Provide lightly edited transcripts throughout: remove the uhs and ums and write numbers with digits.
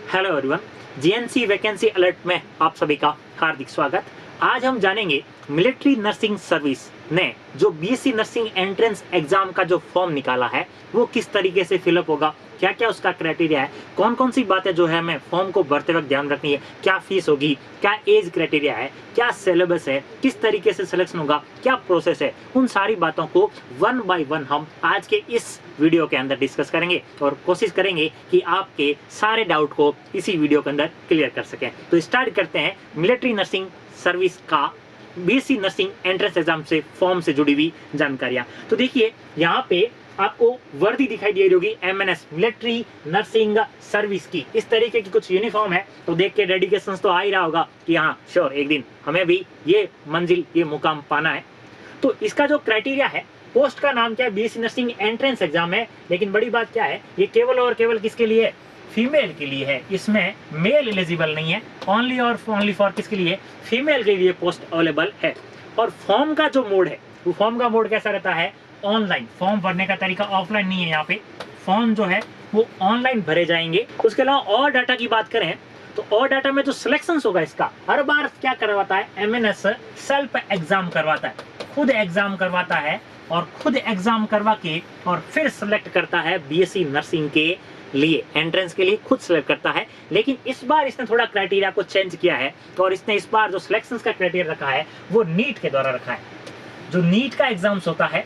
Hello everyone, GNC vacancy alert में आप सभी का हार्दिक स्वागत। आज हम जानेंगे मिलिट्री नर्सिंग सर्विस ने जो बीएससी नर्सिंग एंट्रेंस एग्जाम का जो फॉर्म निकाला है वो किस तरीके से फिलअप होगा, क्या क्या उसका क्राइटेरिया है, कौन कौन सी बातें जो है हमें फॉर्म को भरते वक्त ध्यान रखनी है, क्या फीस होगी, क्या एज क्राइटेरिया है, क्या सिलेबस है, किस तरीके से सिलेक्शन होगा, क्या प्रोसेस है, उन सारी बातों को वन बाय वन हम आज के इस वीडियो के अंदर डिस्कस करेंगे और कोशिश करेंगे कि आपके सारे डाउट को इसी वीडियो के अंदर क्लियर कर सकें। तो स्टार्ट करते हैं मिलिट्री नर्सिंग सर्विस का बीएससी नर्सिंग एंट्रेंस एग्जाम से फॉर्म से जुड़ी हुई जानकारियां। तो देखिए यहाँ पे आपको वर्दी दिखाई दे रही होगी एमएनएस मिलिट्री नर्सिंग सर्विस की, इस तरीके की कुछ यूनिफॉर्म है। तो देख के डेडिकेशन तो आ ही रहा होगा कि हाँ श्योर एक दिन हमें भी ये मंजिल ये मुकाम पाना है। तो इसका जो क्राइटेरिया है, पोस्ट का नाम क्या है, बीएससी नर्सिंग एंट्रेंस एग्जाम है, लेकिन बड़ी बात क्या है, ये केवल और केवल किसके लिए है, फीमेल के लिए है। इसमें मेल एलिजिबल नहीं है, ओनली और ओनली फॉर किसके लिए, फीमेल के लिए पोस्ट अवेलेबल है। और फॉर्म का जो मोड है, वो फॉर्म का मोड कैसा रहता है, ऑनलाइन। फॉर्म भरने का तरीका ऑफलाइन नहीं है, यहाँ पे फॉर्म जो है वो ऑनलाइन भरे जाएंगे। उसके अलावा और डाटा की बात करें तो और डाटा में जो सिलेक्शन होगा इसका हर बार क्या करवाता है, एमएनएस सेल्फ एग्जाम करवाता है, खुद एग्जाम करवाता है और खुद एग्जाम करवा के और फिर सिलेक्ट करता है बीएससी नर्सिंग के लिए, एंट्रेंस के लिए खुद सिलेक्ट करता है। लेकिन इस बार इसने थोड़ा क्राइटेरिया को चेंज किया है और इसने इस बार जो सिलेक्शन का क्राइटेरिया रखा है वो नीट के द्वारा रखा है। जो नीट का एग्जाम्स होता है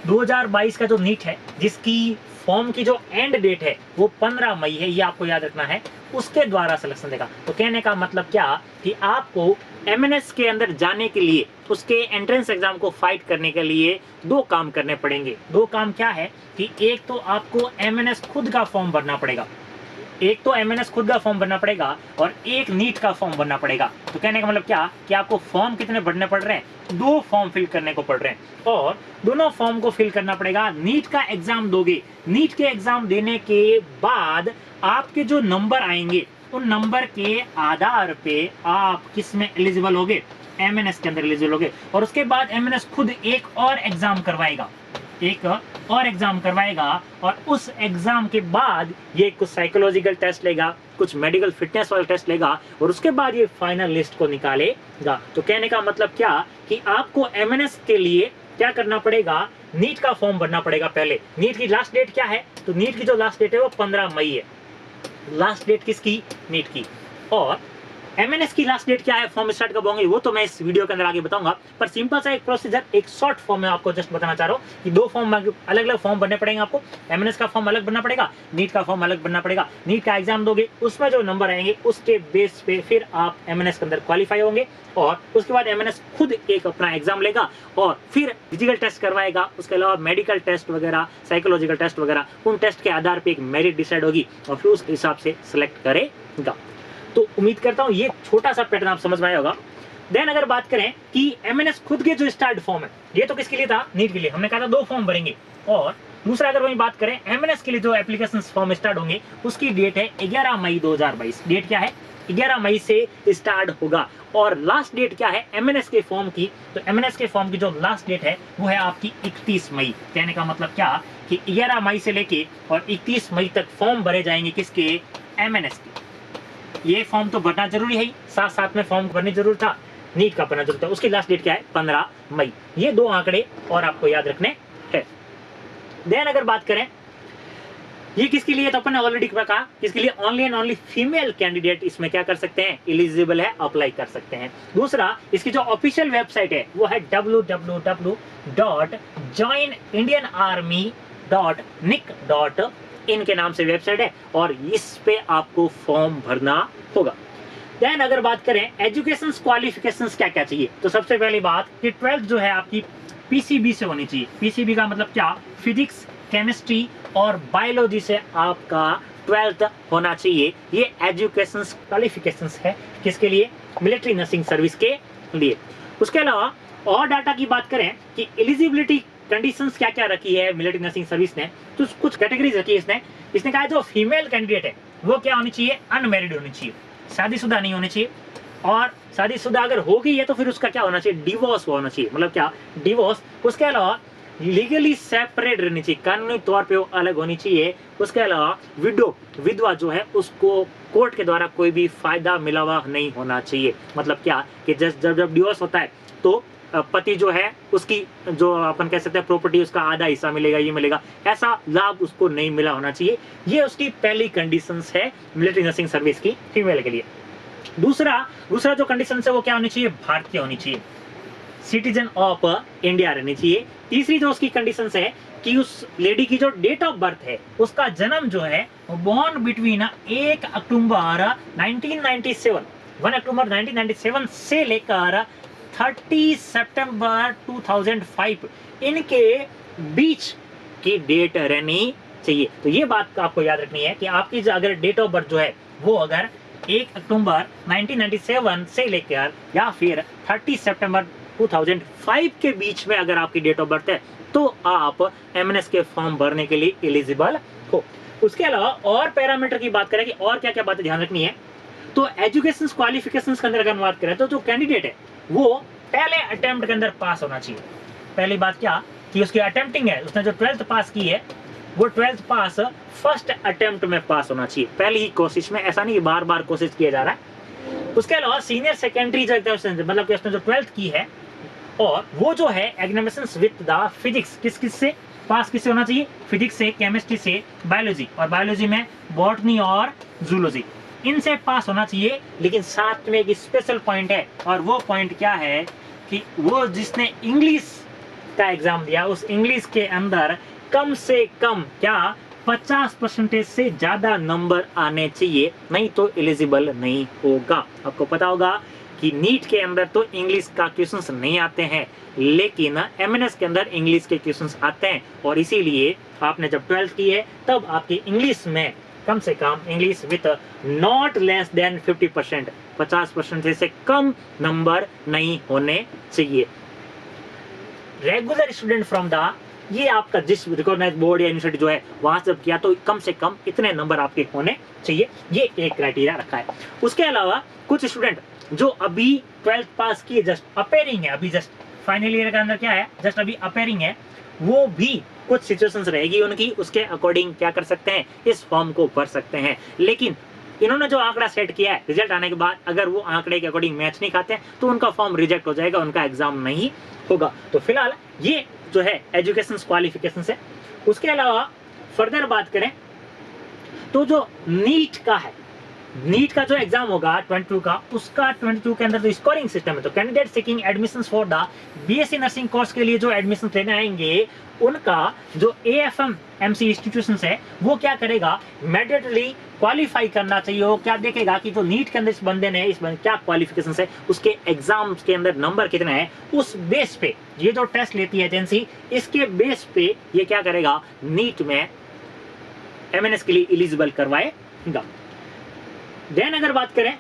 2022 का जो नीट है, जिसकी फॉर्म की जो एंड डेट है वो 15 मई है, ये आपको याद रखना है, उसके द्वारा सिलेक्शन देगा। तो कहने का मतलब क्या कि आपको एमएनएस के अंदर जाने के लिए, उसके एंट्रेंस एग्जाम को फाइट करने के लिए दो काम करने पड़ेंगे। दो काम क्या है कि एक तो आपको एमएनएस खुद का फॉर्म भरना पड़ेगा, एक तो एमएनएस खुद का फॉर्म भरना पड़ेगा और एक नीट का फॉर्म भरना पड़ेगा। तो कहने का मतलब क्या कि आपको फॉर्म कितने भरने पड़ रहे हैं, दो फॉर्म फिल करने को पड़ रहे हैं और दोनों फॉर्म को फिल करना पड़ेगा। नीट का एग्जाम दोगे, नीट के एग्जाम देने के बाद आपके जो नंबर आएंगे उन नंबर के आधार पे आप किस में एलिजिबल होगे, एमएनएस के अंदर एलिजिबल होगे। और उसके बाद एमएनएस खुद एक और एग्जाम करवाएगा, एक और एग्जाम करवाएगा और उस एग्जाम के बाद ये कुछ साइकोलॉजिकल टेस्ट लेगा, कुछ मेडिकल फिटनेस वाला टेस्ट लेगा और उसके बाद ये फाइनल लिस्ट को निकालेगा। तो कहने का मतलब क्या कि आपको एमएनएस के लिए क्या करना पड़ेगा, नीट का फॉर्म भरना पड़ेगा पहले। नीट की लास्ट डेट क्या है, तो नीट की जो लास्ट डेट है वो 15 मई है, लास्ट डेट किसकी, नीट की। और एमएनएस की लास्ट डेट क्या है, फॉर्म स्टार्ट कब होंगे, वो तो मैं इस वीडियो के अंदर आगे बताऊंगा। पर सिंपल सा एक प्रोसीजर, एक शॉर्ट फॉर्म में आपको जस्ट बताना चाह रहा हूँ कि दो फॉर्म अलग अलग फॉर्म भरने पड़ेंगे आपको। एमएनएस का फॉर्म अलग भरना पड़ेगा, नीट का फॉर्म अलग भरना पड़ेगा। नीट का एग्जाम दोगे, उसमें जो नंबर आएंगे उसके बेस पे फिर आप एमएनएस के अंदर क्वालिफाई होंगे और उसके बाद एमएनएस खुद एक अपना एग्जाम लेगा और फिर फिजिकल टेस्ट करवाएगा। उसके अलावा मेडिकल टेस्ट वगैरह, साइकोलॉजिकल टेस्ट वगैरह, उन टेस्ट के आधार पर एक मेरिट डिसाइड होगी और फिर उस हिसाब से सिलेक्ट करेगा। तो उम्मीद करता हूं ये छोटा सा पैटर्न आप समझ में आया होगा। देन अगर बात करें कि एमएनएस खुद के जो स्टार्ट फॉर्म है, ये तो किसके लिए था, नीट के लिए, हमने कहा था दो फॉर्म भरेंगे। और दूसरा अगर वही बात करें एमएनएस के लिए जो एप्लीकेशन फॉर्म स्टार्ट होंगे उसकी डेट है 11 मई 2022। डेट क्या है, 11 मई से स्टार्ट होगा। और लास्ट डेट क्या है एमएनएस के फॉर्म की, तो एमएनएस के फॉर्म की जो लास्ट डेट है वो है आपकी 31 मई। कहने का मतलब क्या कि 11 मई से लेके और 31 मई तक फॉर्म भरे जाएंगे किसके, एमएनएस के। ये फॉर्म तो भरना जरूरी है, साथ साथ में फॉर्म भरने जरूर था, नीट का भरना जरूर था। उसकी लास्ट डेट क्या है, 15 मई। ये दो आंकड़े और आपको याद रखने हैं। देन अगर बात करें ये किसके लिए, तो अपन ने ऑलरेडी कहा किसके लिए, only and only female candidate इसमें क्या कर सकते हैं, एलिजिबल है, अप्लाई कर सकते हैं। दूसरा, इसकी जो ऑफिशियल वेबसाइट है वो है www.joinindianarmy.nic.in के नाम से वेबसाइट है और इस पे आपको फॉर्म भरना होगा। देन अगर बात करें एजुकेशन क्वालिफिकेशंस क्या क्या चाहिए, तो सबसे पहली बात कि 12th जो है आपकी पीसीबी से होनी चाहिए। पीसीबी का मतलब क्या, फिजिक्स, केमिस्ट्री और बायोलॉजी से आपका 12th होना चाहिए। ये एजुकेशन क्वालिफिकेशंस है किसके लिए, मिलिट्री नर्सिंग सर्विस के लिए। उसके अलावा और डाटा की बात करें कि एलिजिबिलिटी कंडीशंस क्या क्या रखी है मिलिट्री नर्सिंग सर्विस ने, तो कुछ कैटेगरीज रखी है इसने कहा जो फीमेल कैंडिडेट है वो क्या होनी चाहिए, अनमैरिड होनी चाहिए, शादीशुदा नहीं होनी चाहिए। और शादीशुदा अगर हो गई है तो फिर उसका क्या होना चाहिए, डिवोर्स होना चाहिए, मतलब क्या, डिवोर्स। उसके अलावा लीगली सेपरेट रहनी चाहिए, कानूनी तौर पे वो अलग होनी चाहिए। उसके अलावा विधवा जो है उसको कोर्ट के द्वारा कोई भी फायदा मिला हुआ नहीं होना चाहिए। मतलब क्या कि जब जब डिवोर्स होता है तो पति जो है उसकी जो अपन कह सकते हैं प्रॉपर्टी, उसका आधा हिस्सा मिलेगा, ये मिलेगा, ऐसा लाभ उसको नहीं मिला होना चाहिए। ये उसकी पहली कंडीशंस है मिलिट्री नर्सिंग सर्विस की फीमेल के लिए। दूसरा जो कंडीशन है वो क्या होनी चाहिए, भारतीय होनी चाहिए, सिटीजन ऑफ इंडिया रहनी चाहिए। तीसरी जो उसकी कंडीशंस है कि उस लेडी की जो डेट ऑफ बर्थ है, उसका जन्म जो है बॉर्न बिटवीन 1 अक्टूबर 1997 1 अक्टूबर 1997 से लेकर 30 सितंबर 2005 इनके बीच की डेट रहनी चाहिए। तो ये बात आपको याद रखनी है कि आपकी जो अगर डेट ऑफ बर्थ जो है वो अगर 1 अक्टूबर 1997 से लेकर या फिर 30 सितंबर 2005 के बीच में अगर आपकी डेट ऑफ बर्थ है तो आप एमएनएस के फॉर्म भरने के लिए एलिजिबल हो। उसके अलावा और पैरामीटर की बात करें कि और क्या क्या बातें ध्यान रखनी है, तो एजुकेशन क्वालिफिकेशंस के अंदर अगर बात करें तो जो कैंडिडेट है वो पहले अटेम्प्ट के अंदर पास होना चाहिए। पहली बात क्या कि उसकी अटेम्प्टिंग है, उसने जो 12th पास की है वो 12th पास फर्स्ट अटेम्प्ट में पास होना चाहिए, पहली ही कोशिश में, ऐसा नहीं कि बार बार कोशिश किया जा रहा है। उसके अलावा सीनियर सेकेंडरी जो एग्जामिनेशन मतलब कि उसने जो 12th की है और वो जो है एग्जामिनेशंस विद द फिजिक्स किस से पास किससे होना चाहिए, फिजिक्स से, केमिस्ट्री से, बायोलॉजी, और बायोलॉजी में बॉटनी और जूलॉजी, इनसे पास होना चाहिए। लेकिन साथ में एक स्पेशल पॉइंट है और वो पॉइंट क्या है कि वो जिसने इंग्लिश का एग्जाम दिया उस इंग्लिश के अंदर कम से कम क्या 50% से ज्यादा नंबर आने चाहिए, नहीं तो एलिजिबल नहीं होगा। आपको पता होगा कि नीट के अंदर तो इंग्लिश का क्वेश्चंस नहीं आते हैं, लेकिन एमएनएस के अंदर इंग्लिश के क्वेश्चंस आते हैं, और इसीलिए आपने जब 12th की है तब आपकी इंग्लिश में कम से कम English with not less than 50%, 50% से कम नंबर नहीं होने चाहिए। रेगुलर स्टूडेंट फ्रॉम द, ये आपका जिस रिकॉग्नाइज बोर्ड या यूनिवर्सिटी जो है वहां से किया तो कम से कम इतने नंबर आपके होने चाहिए, ये एक क्राइटेरिया रखा है। उसके अलावा कुछ स्टूडेंट जो अभी 12th पास किए, जस्ट अपेयरिंग है, अभी जस्ट फाइनल ईयर के अंदर क्या है, जस्ट अभी अपेयरिंग है, वो भी कुछ सिचुएशंस रहेगी उनकी, उसके अकॉर्डिंग क्या कर सकते हैं, इस फॉर्म को भर सकते हैं। लेकिन इन्होंने जो आंकड़ा सेट किया है रिजल्ट आने के बाद अगर वो आंकड़े के अकॉर्डिंग मैच नहीं खाते तो उनका फॉर्म रिजेक्ट हो जाएगा, उनका एग्जाम नहीं होगा। तो फिलहाल ये जो है एजुकेशन क्वालिफिकेशन है। उसके अलावा फर्दर बात करें तो जो नीट का है, नीट का जो एग्जाम होगा 22 का, उसका 22 के अंदर जो स्कोरिंग सिस्टम है, तो candidate seeking admission for the BSc nursing course के लिए जो एडमिशन लेने आएंगे उनका जो एएफएम एमसी इंस्टीट्यूशंस है वो क्या करेगा, मैंडेटरी क्वालिफाई करना चाहिए। वो क्या देखेगा कि जो नीट के अंदर इस बंदे ने क्या क्वालिफिकेशन है, उसके एग्जाम्स के अंदर नंबर कितना है, उस बेस पे ये जो टेस्ट लेती है एजेंसी, इसके बेस पे ये क्या करेगा, नीट में एमएनएस के लिए एलिजिबल करवाएगा। देन अगर बात करें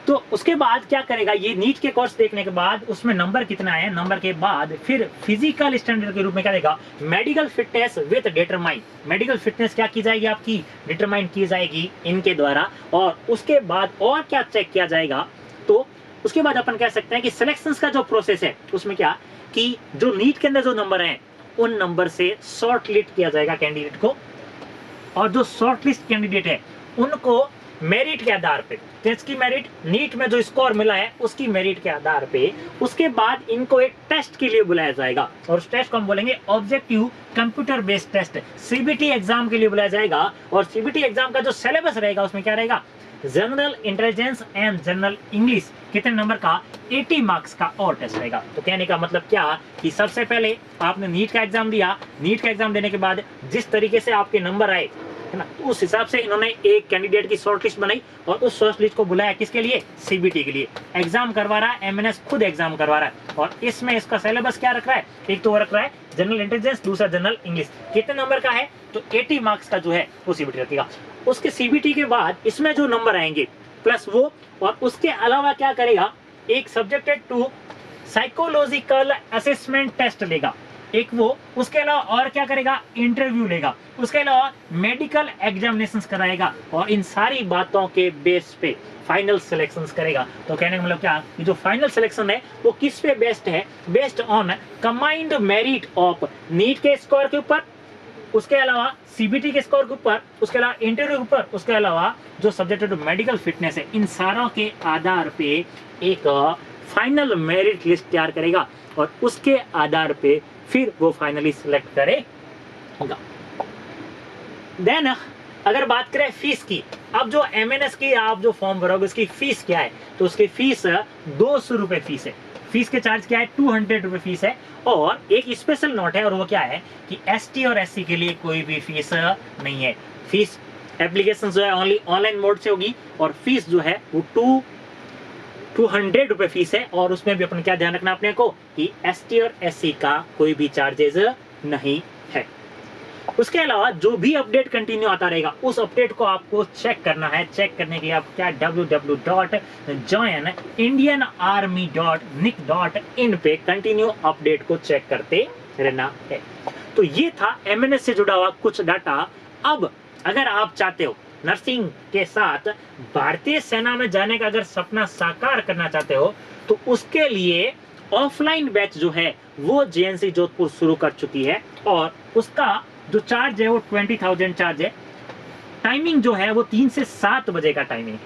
तो उसके बाद क्या करेगा, ये नीट के कोर्स देखने के बाद उसमें नंबर कितना है, नंबर के बाद फिर फिजिकल स्टैंडर्ड के रूप में क्या देगा, medical fitness with determine, medical fitness क्या की जाएगी, आपकी डिटरमाइन की जाएगी इनके द्वारा। और उसके बाद और क्या चेक किया जाएगा, तो उसके बाद अपन कह सकते हैं कि सिलेक्शंस का जो प्रोसेस है उसमें क्या कि जो नीट के अंदर जो नंबर है उन नंबर से शॉर्ट लिस्ट किया जाएगा कैंडिडेट को, और जो शॉर्ट लिस्ट कैंडिडेट है उनको मेरिट के आधार पे, टेस्ट की मेरिट, नीट में जो स्कोर मिला है उसकी मेरिट के आधार पे, उसके बाद इनको एक टेस्ट के लिए बुलाया जाएगा, और उस टेस्ट को हम बोलेंगे objective computer based test, CBT exam के लिए बुलाया जाएगा। और सीबीटी एग्जाम का जो सिलेबस रहेगा उसमें क्या रहेगा, general intelligence and general English, कितने नंबर का, 80 मार्क्स का और टेस्ट रहेगा। तो कहने का मतलब क्या कि सबसे पहले आपने नीट का एग्जाम दिया, नीट का एग्जाम देने के बाद जिस तरीके से आपके नंबर आए है ना, तो उस हिसाब से इन्होंने एक कैंडिडेट की शॉर्ट लिस्ट बनाई और उस शॉर्ट लिस्ट को बुलाया किसके लिए, सीबीटी के लिए। एग्जाम करवा रहा है एमएनएस, खुद एग्जाम करवा रहा है, और इसमें इसका सिलेबस क्या रख रहा है, एक तो वो रख रहा है जनरल इंटेलिजेंस, दूसरा जनरल इंग्लिश, कितने नंबर का है, तो 80 मार्क्स का जो है वो सीबीटी रखेगा। उसके सीबीटी के बाद इसमें जो नंबर आएंगे प्लस वो, और उसके अलावा क्या करेगा, एक subjected to psychological assessment test लेगा। एक वो, उसके अलावा और क्या करेगा, इंटरव्यू लेगा, उसके अलावा मेडिकल एग्जामिनेशंस कराएगा और इन सारी बातों के बेस पे फाइनल सिलेक्शंस करेगा। तो कहने का मतलब क्या, ये जो फाइनल सिलेक्शन है वो किस पे बेस्ड है, based on combined merit of NEET के स्कोर के ऊपर, उसके अलावा सीबीटी के स्कोर के ऊपर, उसके अलावा इंटरव्यू के ऊपर, उसके अलावा जो सब्जेक्ट टू मेडिकल फिटनेस है, इन सारों के आधार पे एक फाइनल मेरिट लिस्ट तैयार करेगा और उसके आधार पे फिर वो फाइनली सिलेक्ट करेगा। देन अगर बात करें फीस की, अब जो एमएनएस की आप जो फॉर्म भरोगे उसकी फीस क्या है, तो उसकी फीस 200 रुपए फीस है। फीस के चार्ज क्या है, 200 रुपए फीस है। और एक स्पेशल नोट है और वो क्या है कि एसटी और एससी के लिए कोई भी फीस नहीं है। फीस एप्लीकेशन जो है ओनली ऑनलाइन मोड से होगी और फीस जो है वो 200 रुपए फीस है। और उसमें भी अपन क्या ध्यान रखना अपने को कि एसटी और एससी का कोई भी चार्जेस नहीं है। उसके अलावा जो भी अपडेट कंटिन्यू आता रहेगा उस अपडेट को आपको चेक करना है। चेक करने के लिए आप क्या www.joinindianarmy.nic.in पे कंटिन्यू अपडेट को चेक करते रहना है। तो ये था एमएनएस से जुड़ा हुआ कुछ डाटा। अब अगर आप चाहते हो नर्सिंग के साथ भारतीय सेना में जाने का अगर सपना साकार करना चाहते हो तो उसके लिए ऑफलाइन बैच जो है वो जेएनसी जोधपुर शुरू कर चुकी है और उसका जो चार्ज है वो 20,000 चार्ज है। टाइमिंग जो है वो 3 से 7 बजे का टाइमिंग है।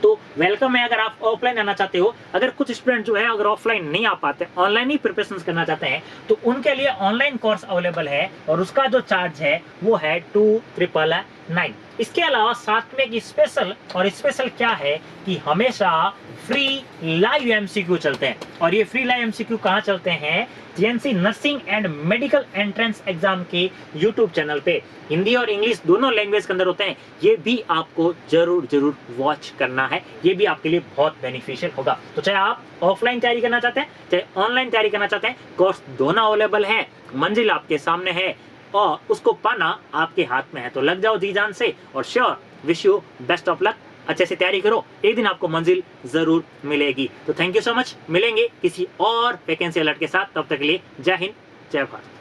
तो वेलकम है अगर आप ऑफलाइन आना चाहते हो। अगर कुछ स्टूडेंट जो है अगर ऑफलाइन नहीं आ पाते, ऑनलाइन ही प्रिपरेशन करना चाहते हैं, तो उनके लिए ऑनलाइन कोर्स अवेलेबल है और उसका जो चार्ज है वो है 2,999। इसके अलावा साथ में एक स्पेशल, और स्पेशल क्या है कि हमेशा फ्री लाइव एमसीक्यू चलते हैं। और ये फ्री लाइव एमसीक्यू कहाँ चलते हैं, JNC nursing and medical entrance exam के यूट्यूब चैनल पे। हिंदी और इंग्लिश दोनों लैंग्वेज के अंदर होते हैं। ये भी आपको जरूर वॉच करना है, ये भी आपके लिए बहुत बेनिफिशियल होगा। तो चाहे आप ऑफलाइन तैयारी करना चाहते हैं चाहे ऑनलाइन तैयारी करना चाहते हैं, कोर्स दोनों अवेलेबल है। मंजिल आपके सामने है और उसको पाना आपके हाथ में है। तो लग जाओ जी जान से और sure, wish you best of luck. अच्छे से तैयारी करो, एक दिन आपको मंजिल जरूर मिलेगी। तो थैंक यू सो मच। मिलेंगे किसी और वैकेंसी अलर्ट के साथ, तब तक के लिए जय हिंद जय भारत।